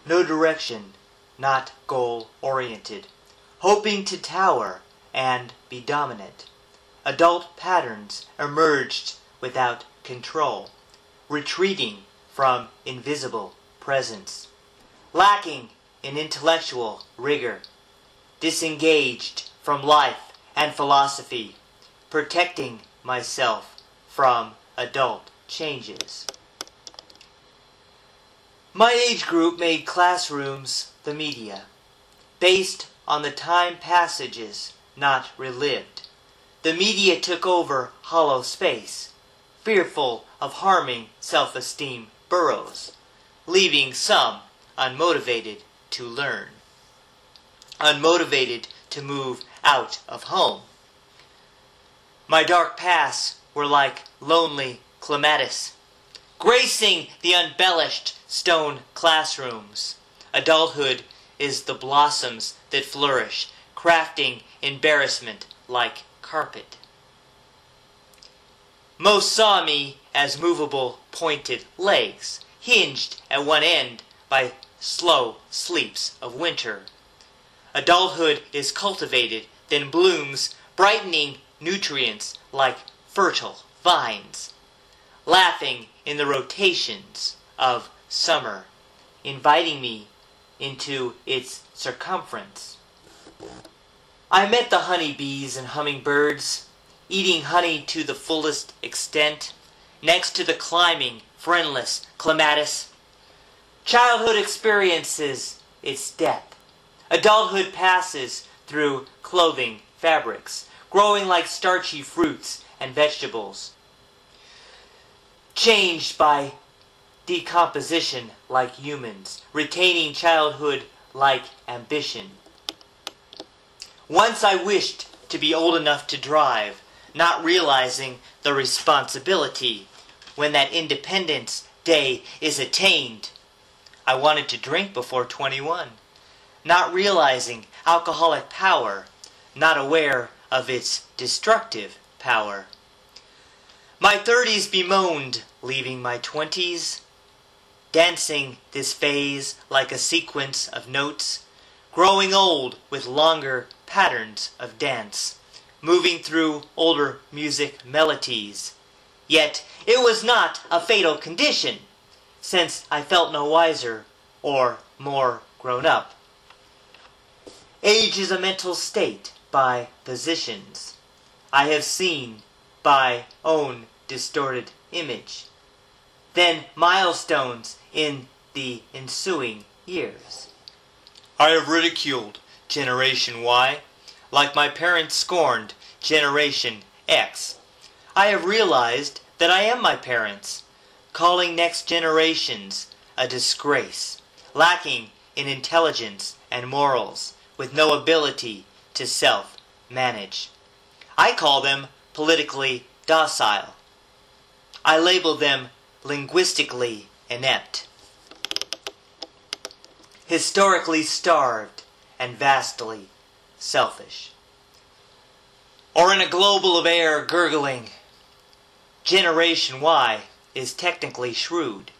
No direction, not goal-oriented. Hoping to tower and be dominant. Adult patterns emerged without control. Retreating from invisible presence. Lacking in intellectual rigor. Disengaged from life and philosophy. Protecting myself from adult changes. My age group made classrooms the media, based on the time passages not relived. The media took over hollow space, fearful of harming self-esteem burrows, leaving some unmotivated to learn, unmotivated to move out of home. My dark pasts were like lonely clematis, gracing the unbellished stone classrooms. Adulthood is the blossoms that flourish, crafting embarrassment like carpet. Most saw me as movable, pointed legs, hinged at one end by slow sleeps of winter. Adulthood is cultivated, then blooms, brightening nutrients like fertile vines, laughing in the rotations of summer, inviting me into its circumference. I met the honeybees and hummingbirds, eating honey to the fullest extent, next to the climbing, friendless clematis. Childhood experiences its depth. Adulthood passes through clothing fabrics, growing like starchy fruits and vegetables, changed by decomposition like humans, retaining childhood like ambition. Once I wished to be old enough to drive, not realizing the responsibility when that Independence Day is attained. I wanted to drink before 21, not realizing alcoholic power, not aware of its destructive power. My 30s bemoaned leaving my 20s, dancing this phase like a sequence of notes, growing old with longer patterns of dance, moving through older music melodies. Yet it was not a fatal condition, since I felt no wiser or more grown up. Age is a mental state by positions. I have seen by own distorted image. Then milestones in the ensuing years. I have ridiculed Generation Y, like my parents scorned Generation X. I have realized that I am my parents, calling next generations a disgrace, lacking in intelligence and morals, with no ability to self-manage. I call them politically docile. I label them linguistically inept, historically starved, and vastly selfish. Or in a global of air gurgling, Generation Y is technically shrewd,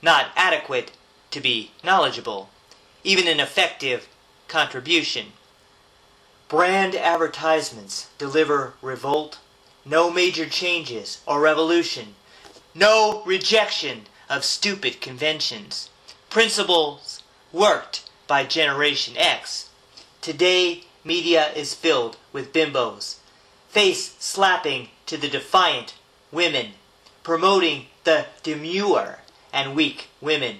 not adequate to be knowledgeable, even an effective contribution. Brand advertisements deliver revolt, no major changes or revolution, no rejection of stupid conventions. Principles worked by Generation X. Today, media is filled with bimbos, face-slapping to the defiant women, promoting the demure and weak women.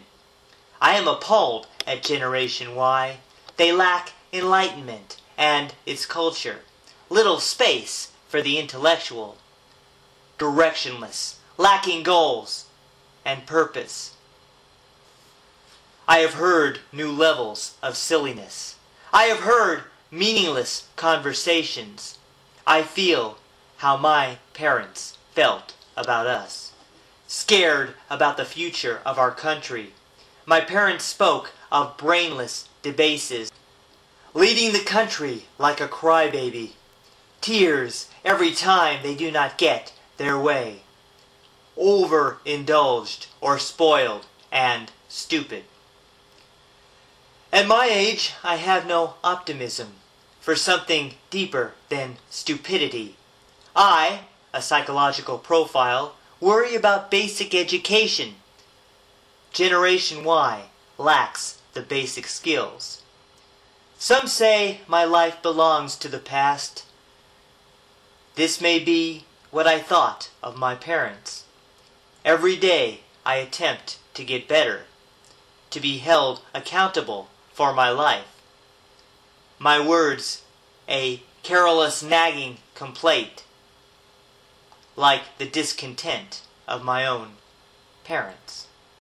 I am appalled at Generation Y. They lack enlightenment and its culture, little space for the intellectual, directionless, lacking goals and purpose. I have heard new levels of silliness. I have heard meaningless conversations. I feel how my parents felt about us, scared about the future of our country. My parents spoke of brainless debases, leading the country like a crybaby, tears every time they do not get their way, overindulged or spoiled and stupid. At my age, I have no optimism for something deeper than stupidity. I, a psychological profile, worry about basic education. Generation Y lacks the basic skills. Some say my life belongs to the past. This may be what I thought of my parents. Every day I attempt to get better, to be held accountable for my life. My words, a careless nagging complaint, like the discontent of my own parents.